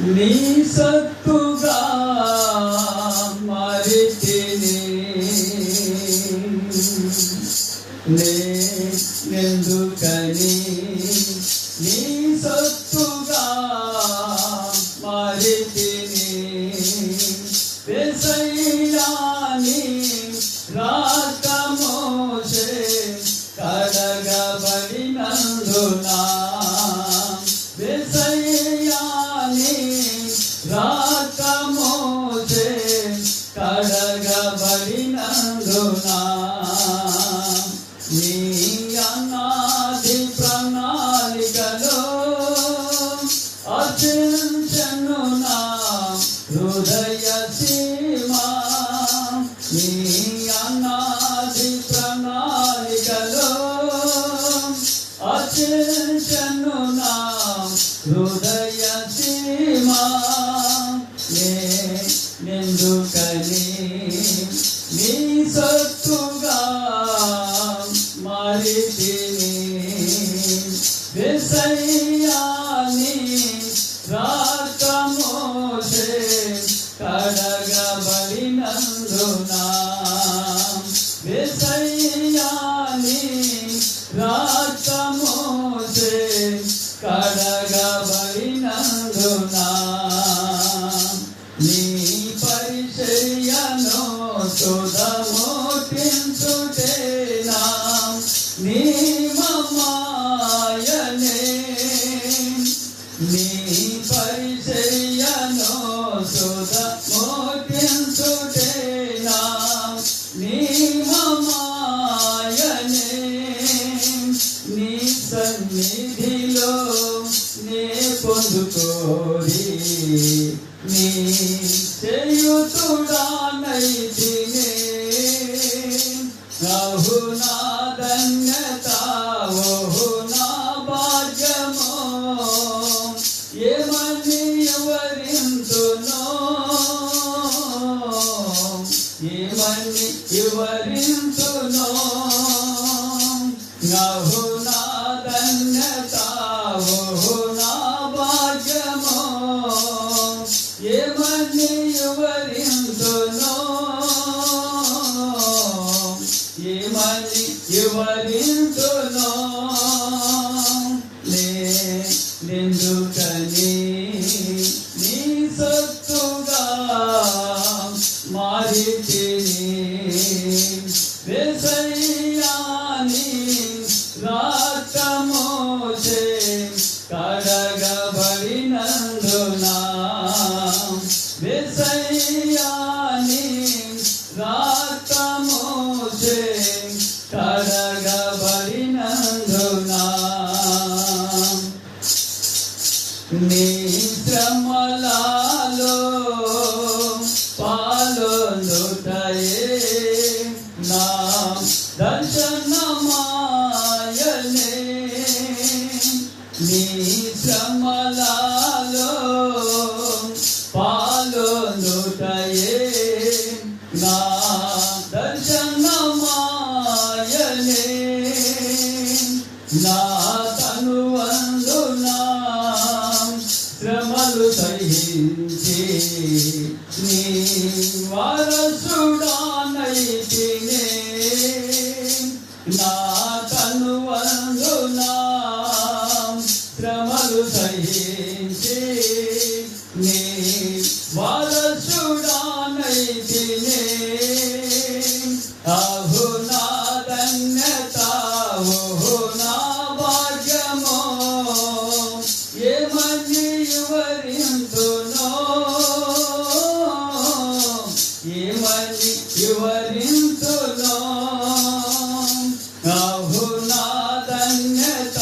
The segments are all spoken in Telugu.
నీ సత్తుగా మారితిని నేనెందుకని నీ సత్తుగా మారితిని వెసయ్యాని రాకమోషే కడగబడినందునా వెసయ్యాని రాకమోషే కడగబడినందునా నీ అనాది ప్రణాళికలో అర్చించను నా హృదయ సీమా నీ అనాది ప్రణాళికలో అర్చించను నా హృదయ సీమా నేనెందుకని నీ సత్తుగా మారితిని వెసయ్యాని రాకమోషే కడగబడినందునా వెసయ్యాని రాకమోషే కడగబడినందునా నీ పరిచర్యను సుధమోటించుటేనా నీ మమాయనే నీ పరిచర్యను సుధమోటించుటేనా నీ మమాయనే నీ సన్నిధిలో నే పొందుకోరి నీ చేయుతుడానైతినే అహు నా ధన్యత ఓహు నా భాగ్యమో ఏమని వివరింతునో ఏమని వివరింతునో అహు నా ధన్యత ఓహు నా భాగ్యమో ఏమని వివరింతునో ఏమని వివరింతునో నేనెందుకని నీ సత్తుగా మారితిని వెసయ్యాని రాకమోషే కడగబడినందునా వెసయ్యాని రాకమోషే కడగబడినందునా నీ శ్రమలలో పాలొందుటయే నా దర్శనమాయనే నీ శ్రమలలో పాలొందుటయే నా దర్శనమాయనే నా తనువందునా శ్రమలు సహించి నీ వారసుడానైతినే నా తనువందునా శ్రమలు సహించి నీ వారసుడానైతినే అహు నా ధన్యత ఓహు నా భాగ్యమో ఏమని వివరింతునో ఏమని వివరింతునో అహు నా ధన్యత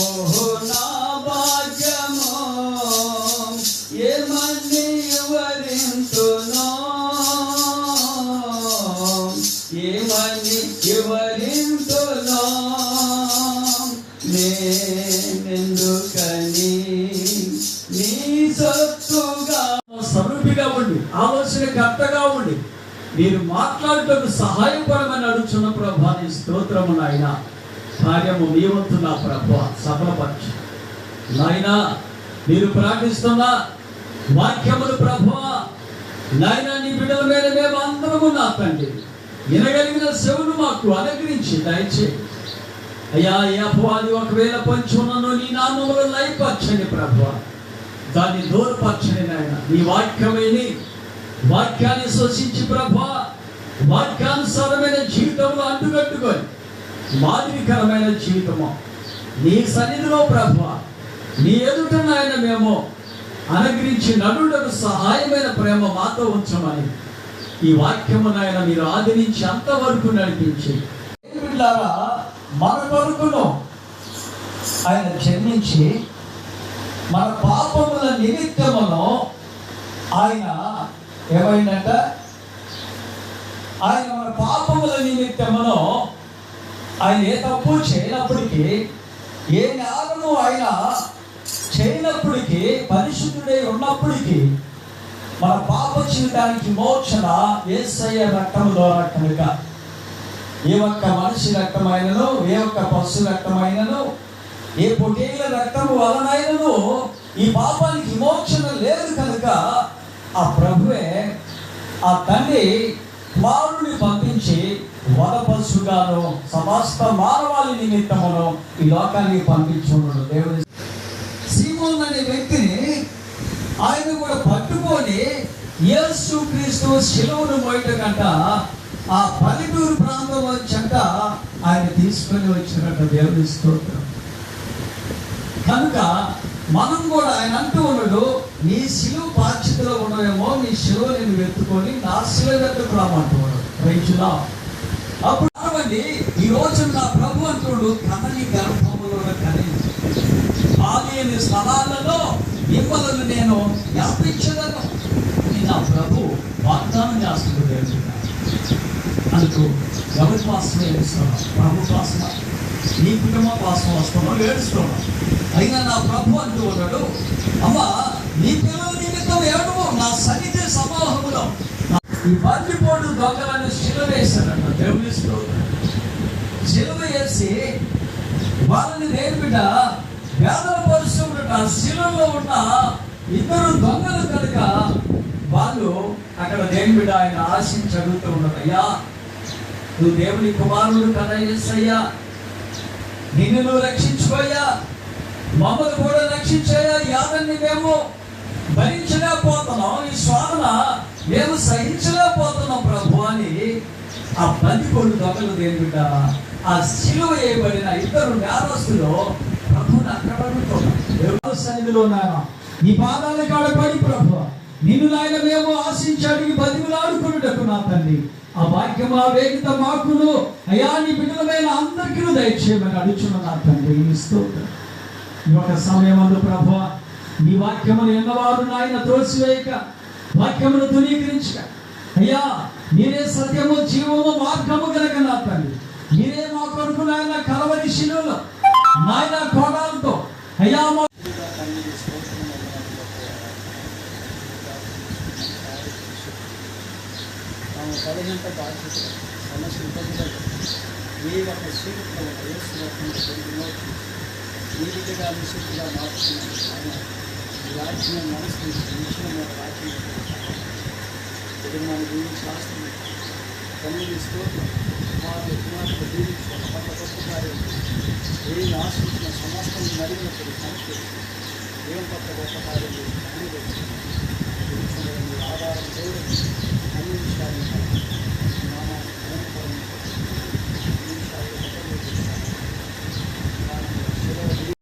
ఓహు నా భాగ్యమో ఏమని వివరింతునో ఏమని వివరింతునో నేనెందుకని నీ సత్తుగా సమృద్ధిగా ఉండి ఆలోచనకర్తగా ఉండి మీరు మాట్లాడటకు సహాయపడమని అడుగుచున్న ప్రభా నీ స్తోత్రము నాయన. కార్యము మీ వంతు నా ప్రభు సఫలపరచు. నాయనా మీరు ప్రార్థిస్తున్న వాక్యములు ప్రభు నాయనా నీ బిడ్డల మీద మేము అందరము నా తండ్రి వినగలిగిన చెవులు మాకు అనుగ్రహించి దయచేయి అయ్యా. ఈ అపవాది ఒకవేళ పంచున్నను నీ నామములో లయపరచండి ప్రభు, దాన్ని దూరపరచండి నాయన. నీ వాక్యమేని వాక్యాన్ని శ్వసించి ప్రభు వాక్యానుసారమైన జీవితంలో అంటుకట్టుకొని మాదిరికరమైన జీవితము నీ సన్నిధిలో ప్రభు నీ ఎదుట నాయన మేము అనుగ్రహించి నడుటకు సహాయమైన ప్రేమ మాతో ఉంచమని ఈ వాక్యము నాయన మీరు ఆదరించి అంతవరకు నడిపించి మన కొరకును ఆయన జన్మించి మన పాపముల నిమిత్తమును ఆయన ఏమైందంట, ఆయన మన పాపముల నిమిత్తమును ఆయన ఏ తప్పు చేయనప్పటికీ ఏ జ్ఞానము ఆయన చేయనప్పటికీ పరిశుద్ధుడై ఉన్నప్పటికీ మన పాప జీవితానికి మోక్షణ యేసయ్య రక్తము ద్వారా కనుక ఏ ఒక్క మనిషి రక్తమైనను ఏ ఒక్క పశు రక్తమైనను ఏ పొట్టేళ్ల రక్తము వలనైనను ఈ పాపానికి విమోచన లేదు కనుక ఆ ప్రభువే ఆ తండ్రి కుమారుని పంపించి వరపశుగాను సమస్త మానవాళి నిమిత్తమును ఈ లోకానికి పంపించున్నాడు. దేవుని సీమోన్ అనే వ్యక్తిని ఆయన కూడా పట్టుకొని యేసు క్రీస్తు శిలువను మోయట కంట ఆ పల్లెటూరు ప్రాంతం వచ్చంట ఆయన తీసుకొని వచ్చినట్ట. దేవుని స్తోత్రం. కనుక మనం కూడా ఆయన అంటూ ఉన్నాడు, నీ శిలువ బాధ్యతలో ఉండవేమో, నీ శిలువ నేను వెతుకొని నా శిలువ వెతుకు రామంటున్నాడు. రైతులా అప్పుడు అవ్వండి ఈ రోజు నా ప్రభు అంటుడు కనని గర్భములో కని ఆలయని స్థలాలలో మిమ్మల్ని నేను వ్యాపించదను నా ప్రభు వాగ్దానం చేస్తున్నాడు. అందుకు ఎవరి కోసం ఏడుస్తున్నాం? ప్రభు కోసం, నీ కుటుంబ కోసం వస్తున్నాం, ఏడుస్తున్నాం. అయినా నా ప్రభు అంటూ ఉన్నాడు, అమ్మా నీ పిల్లల నిమిత్తం ఏడువు నా సన్నిధి సమూహములో. ఈ బందిపోటు దొంగలను శిలువ వేశారన్న. దేవుని స్తోత్రం. శిలువ వేసి వాళ్ళని దేని బిడ్డ వేదన పరుస్తున్నట. శిలువలో ఉన్న ఇద్దరు దొంగలు కనుక వాళ్ళు అక్కడ దేని బిడ్డ ఆయన ఆశించి అడుగుతూ ఉన్నారు, అయ్యా నువ్వు దేవుని కుమారుడు కదా యేసయ్యా, నిన్ను నువ్వు రక్షించుకోయ్యా, మమ్మల్ని కూడా రక్షించయ్యా, యాదన్ని మేము భరించలేకపోతున్నాం, ఈ శోధన మేము సహించలేకపోతున్నాం ప్రభు అని ఆ బందిపోటు దొంగలు దేని బిడ్డ ఆ శిలువ వేయబడిన ఇద్దరు నేరస్తులు ప్రభుని అక్కడ అడుగుతున్నాం. సన్నిధిలో నాయన ఈ పాదాల కాడ పడి ప్రభు నిన్ను నాయన మేము ఆశించాడు బతిమలాడుకున్నటకు నా తండ్రి ఆ వాక్యం ఆ వేదిక మాకును అయా నీ బిడ్డలమైన అందరికీ దయచేయమని అడుగుచున్న నా తండ్రి స్తోత్రం. ఈ ఒక సమయమందు ప్రభు నీ వాక్యమును ఎన్నవారు నాయన త్రోసివేయక వాక్యమును తునీకరించక అయ్యా మీరే సత్యము జీవము మార్గము కనుక నా తండ్రి మీరే మా కొరకు నాయన కలవరి శిలువలో నాయన కోడాలతో అయ్యా పదహంత బాధ్యత సమస్య ఇబ్బందులు ఏ ఒక్క స్వీకృతంలో ఈ విధంగా నిశక్తిగా మార్చుకున్నాను. ఆయన రాజ్యం మనసు నిశ్చయం రాజ్యం ఇక్కడ మన గురించి శాస్త్రం తల్లి స్తోత్రం కుమారుడు దీవించుకున్న పట్ల గొప్ప ఏ ఆశించిన సమస్తం నడిగినప్పుడు సంస్కృతి ఏం పట్ల గొప్ప కార్యం